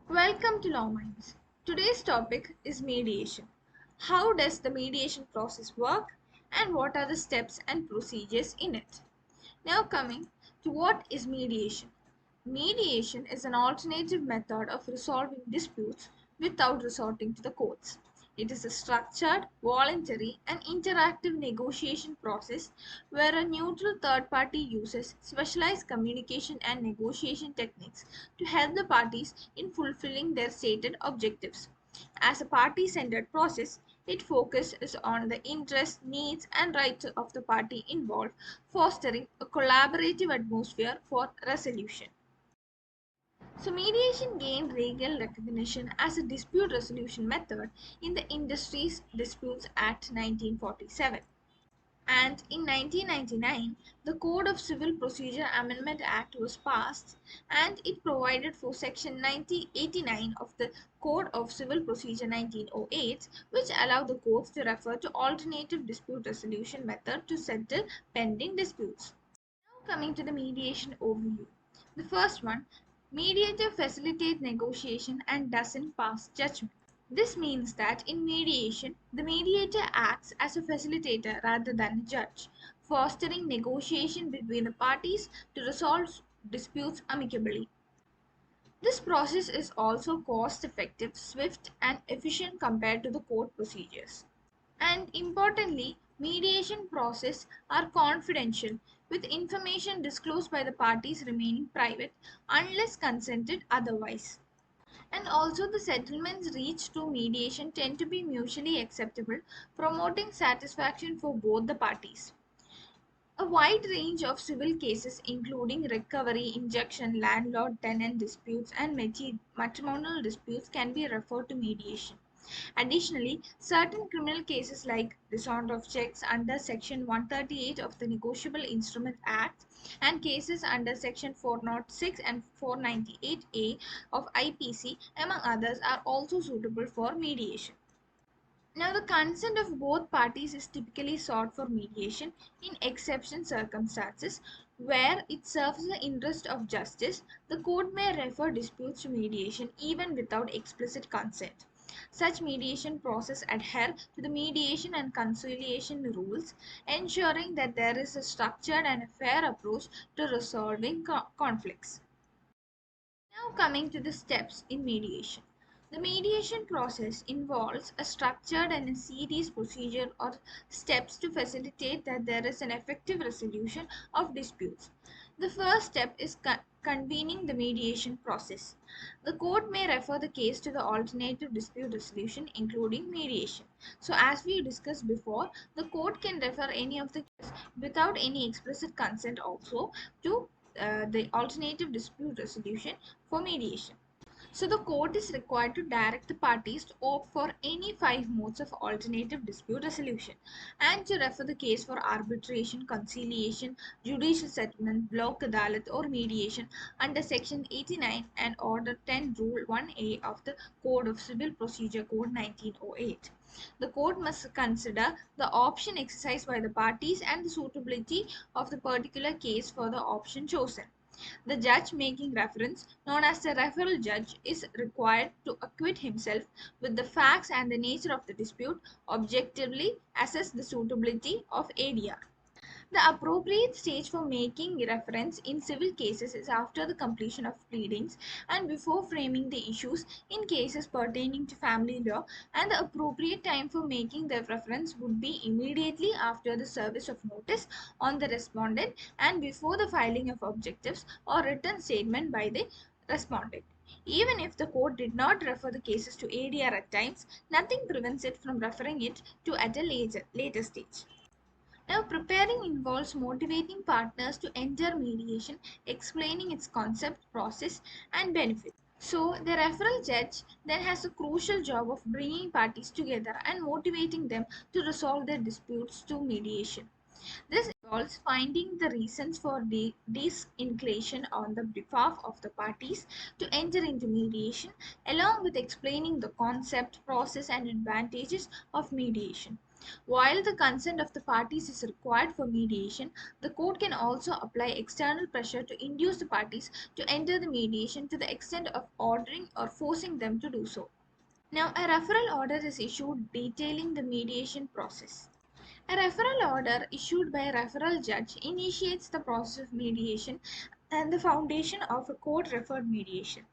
Welcome to Law Minds. Today's topic is mediation. How does the mediation process work and what are the steps and procedures in it? Now, coming to what is mediation. Mediation is an alternative method of resolving disputes without resorting to the courts. It is a structured, voluntary, and interactive negotiation process where a neutral third party uses specialized communication and negotiation techniques to help the parties in fulfilling their stated objectives. As a party centered process, it focuses on the interests, needs, and rights of the party involved, fostering a collaborative atmosphere for resolution. So, mediation gained legal recognition as a dispute resolution method in the Industries Disputes Act 1947. And in 1999, the Code of Civil Procedure Amendment Act was passed and it provided for Section 1989 of the Code of Civil Procedure 1908, which allowed the courts to refer to alternative dispute resolution method to settle pending disputes. Now coming to the mediation overview. The first one, mediator facilitates negotiation and doesn't pass judgment. This means that in mediation, the mediator acts as a facilitator rather than a judge, fostering negotiation between the parties to resolve disputes amicably. This process is also cost effective, swift, and efficient compared to the court procedures. And importantly, mediation process are confidential with information disclosed by the parties remaining private unless consented otherwise. And also the settlements reached through mediation tend to be mutually acceptable, promoting satisfaction for both the parties. A wide range of civil cases including recovery, injunction, landlord-tenant disputes and matrimonial disputes can be referred to mediation. Additionally, certain criminal cases like dishonor of checks under Section 138 of the Negotiable Instrument Act and cases under Section 406 and 498A of IPC, among others, are also suitable for mediation. Now, the consent of both parties is typically sought for mediation in exception circumstances where it serves the interest of justice. The court may refer disputes to mediation even without explicit consent. Such mediation process adhere to the mediation and conciliation rules, ensuring that there is a structured and a fair approach to resolving conflicts. Now coming to the steps in mediation. The mediation process involves a structured and a series procedure or steps to facilitate that there is an effective resolution of disputes. The first step is convening the mediation process. The court may refer the case to the alternative dispute resolution including mediation. So as we discussed before, the court can refer any of the cases without any explicit consent also to the alternative dispute resolution for mediation. So the court is required to direct the parties to opt for any five modes of alternative dispute resolution and to refer the case for arbitration, conciliation, judicial settlement, block adalat or mediation under section 89 and order 10 rule 1A of the Code of Civil Procedure Code 1908. The court must consider the option exercised by the parties and the suitability of the particular case for the option chosen. The judge making reference, known as the referral judge, is required to acquit himself with the facts and the nature of the dispute, objectively assess the suitability of ADR. The appropriate stage for making reference in civil cases is after the completion of pleadings and before framing the issues in cases pertaining to family law, and the appropriate time for making the reference would be immediately after the service of notice on the respondent and before the filing of objectives or written statement by the respondent. Even if the court did not refer the cases to ADR at times, nothing prevents it from referring it to at a later stage. Now, preparing involves motivating partners to enter mediation, explaining its concept, process, and benefits. So, the referral judge then has a crucial job of bringing parties together and motivating them to resolve their disputes to mediation. This involves finding the reasons for disinclination on the behalf of the parties to enter into mediation, along with explaining the concept, process, and advantages of mediation. While the consent of the parties is required for mediation, the court can also apply external pressure to induce the parties to enter the mediation to the extent of ordering or forcing them to do so. Now, a referral order is issued detailing the mediation process. A referral order issued by a referral judge initiates the process of mediation and the foundation of a court referred mediation.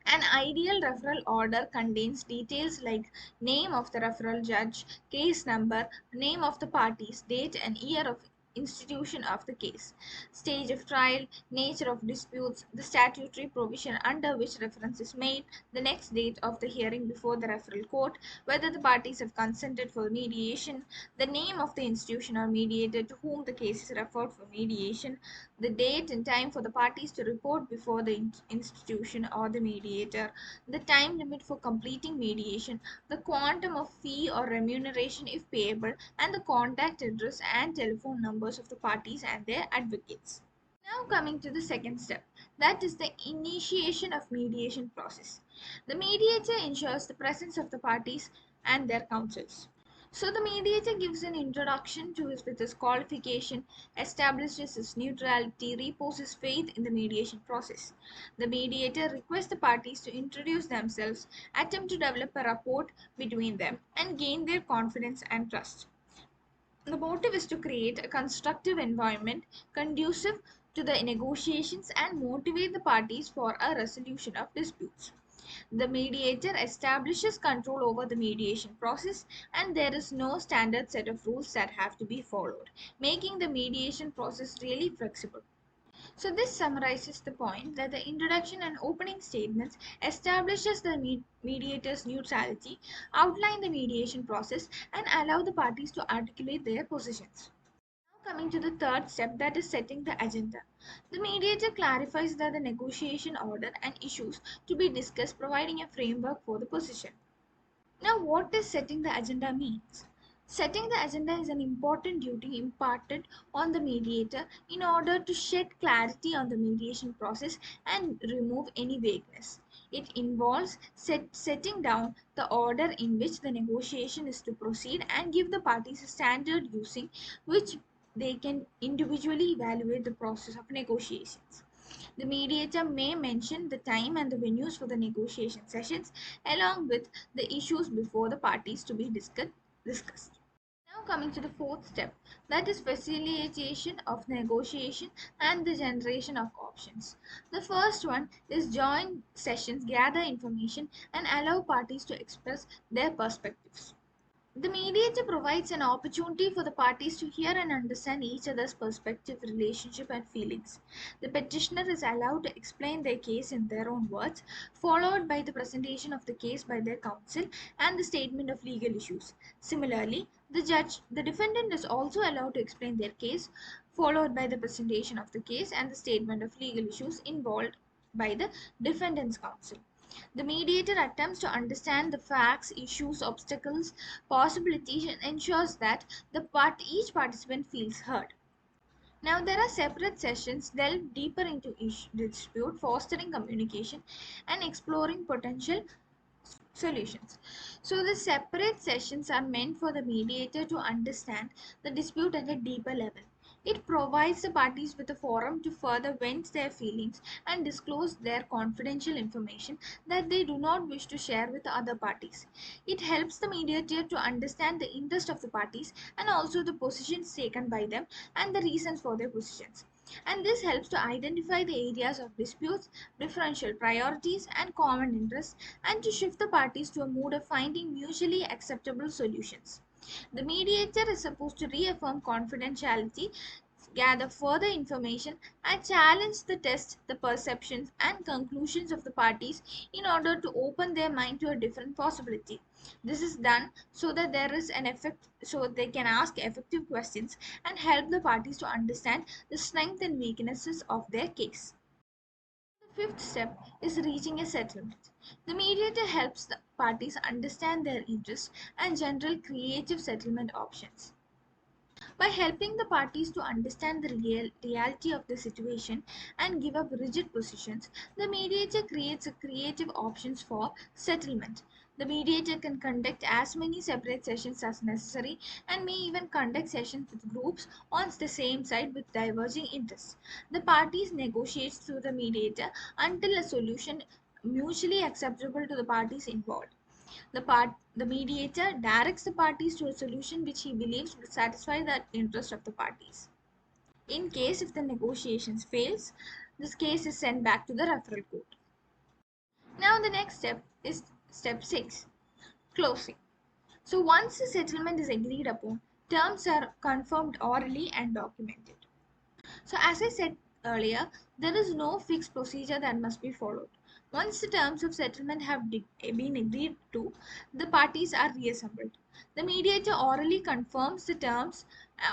An ideal referral order contains details like name of the referral judge, case number, name of the parties, date and year of institution of the case, stage of trial, nature of disputes, the statutory provision under which reference is made, the next date of the hearing before the referral court, whether the parties have consented for mediation, the name of the institution or mediator to whom the case is referred for mediation, the date and time for the parties to report before the institution or the mediator, the time limit for completing mediation, the quantum of fee or remuneration if payable, and the contact address and telephone numbers of the parties and their advocates. Now coming to the second step, that is the initiation of mediation process. The mediator ensures the presence of the parties and their counsels. So the mediator gives an introduction to his with his qualification, establishes his neutrality, reposes faith in the mediation process. The mediator requests the parties to introduce themselves, attempt to develop a rapport between them, and gain their confidence and trust. The motive is to create a constructive environment conducive to the negotiations and motivate the parties for a resolution of disputes. The mediator establishes control over the mediation process, and there is no standard set of rules that have to be followed, making the mediation process really flexible. So this summarizes the point that the introduction and opening statements establishes the mediator's neutrality, outline the mediation process, and allow the parties to articulate their positions. Now coming to the third step, that is setting the agenda. The mediator clarifies that the negotiation order and issues to be discussed, providing a framework for the position. Now, what does setting the agenda means? Setting the agenda is an important duty imparted on the mediator in order to shed clarity on the mediation process and remove any vagueness. It involves setting down the order in which the negotiation is to proceed and give the parties a standard using which they can individually evaluate the process of negotiations. The mediator may mention the time and the venues for the negotiation sessions along with the issues before the parties to be discussed. Now coming to the fourth step, that is facilitation of negotiation and the generation of options. The first one is joint sessions gather information and allow parties to express their perspectives. The mediator provides an opportunity for the parties to hear and understand each other's perspective, relationship, and feelings. The petitioner is allowed to explain their case in their own words, followed by the presentation of the case by their counsel and the statement of legal issues. Similarly, the defendant is also allowed to explain their case, followed by the presentation of the case and the statement of legal issues involved by the defendant's counsel. The mediator attempts to understand the facts, issues, obstacles, possibilities, and ensures that each participant feels heard. Now, there are separate sessions delve deeper into each dispute, fostering communication and exploring potential solutions. So, the separate sessions are meant for the mediator to understand the dispute at a deeper level. It provides the parties with a forum to further vent their feelings and disclose their confidential information that they do not wish to share with other parties. It helps the mediator to understand the interest of the parties and also the positions taken by them and the reasons for their positions. And this helps to identify the areas of disputes, differential priorities, and common interests, and to shift the parties to a mood of finding mutually acceptable solutions. The mediator is supposed to reaffirm confidentiality, gather further information, and challenge the test, the perceptions, and conclusions of the parties in order to open their mind to a different possibility. This is done so that there is an effect, so they can ask effective questions and help the parties to understand the strengths and weaknesses of their case. The fifth step is reaching a settlement. The mediator helps the parties understand their interests and general creative settlement options. By helping the parties to understand the reality of the situation and give up rigid positions, the mediator creates a creative options for settlement. The mediator can conduct as many separate sessions as necessary and may even conduct sessions with groups on the same side with diverging interests. The parties negotiate through the mediator until a solution mutually acceptable to the parties involved. The mediator directs the parties to a solution which he believes will satisfy the interest of the parties. In case if the negotiations fails, this case is sent back to the referral court. Now the next step is step 6, closing. So once the settlement is agreed upon, terms are confirmed orally and documented. So as I said earlier, there is no fixed procedure that must be followed. Once the terms of settlement have been agreed to, the parties are reassembled. The mediator orally confirms the terms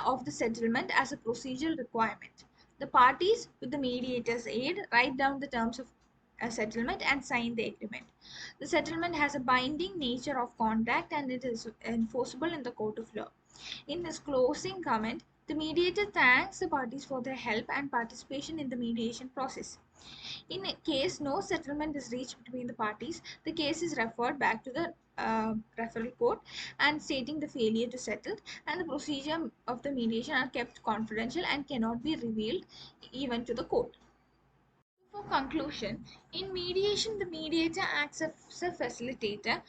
of the settlement as a procedural requirement. The parties, with the mediator's aid, write down the terms of a settlement and sign the agreement. The settlement has a binding nature of contract and it is enforceable in the court of law. In his closing comment, the mediator thanks the parties for their help and participation in the mediation process. In case no settlement is reached between the parties, the case is referred back to the referral court and stating the failure to settle, and the procedure of the mediation are kept confidential and cannot be revealed even to the court. For conclusion, in mediation, the mediator acts as a facilitator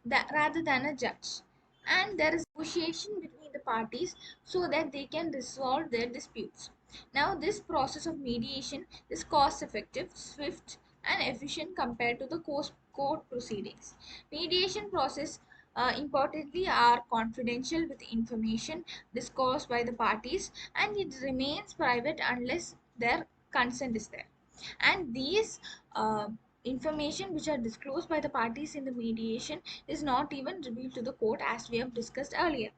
rather than a judge, and there is negotiation between the parties so that they can resolve their disputes. Now, this process of mediation is cost effective, swift, and efficient compared to the court proceedings. Mediation process importantly are confidential with information discussed by the parties, and it remains private unless their consent is there, and these information which are disclosed by the parties in the mediation is not even revealed to the court, as we have discussed earlier.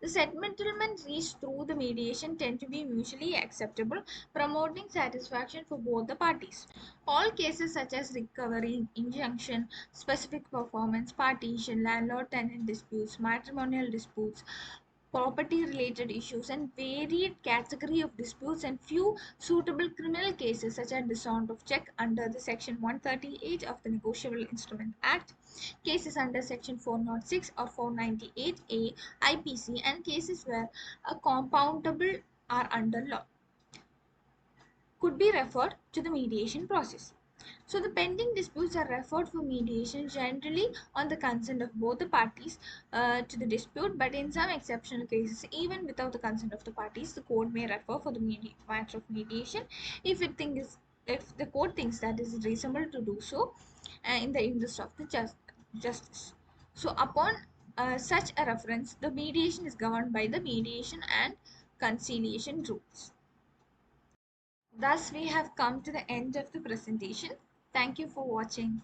The settlement reached through the mediation tend to be mutually acceptable, promoting satisfaction for both the parties. All cases such as recovery, injunction, specific performance, partition, landlord tenant disputes, matrimonial disputes, property related issues, and varied category of disputes, and few suitable criminal cases such as dissent of check under the section 138 of the Negotiable Instrument Act, cases under section 406 or 498A IPC, and cases where a compoundable are under law could be referred to the mediation process. So the pending disputes are referred for mediation generally on the consent of both the parties to the dispute, but in some exceptional cases, even without the consent of the parties, the court may refer for the matter of mediation if if the court thinks that is reasonable to do so in the interest of the justice. So upon such a reference, the mediation is governed by the mediation and conciliation rules. Thus, we have come to the end of the presentation. Thank you for watching.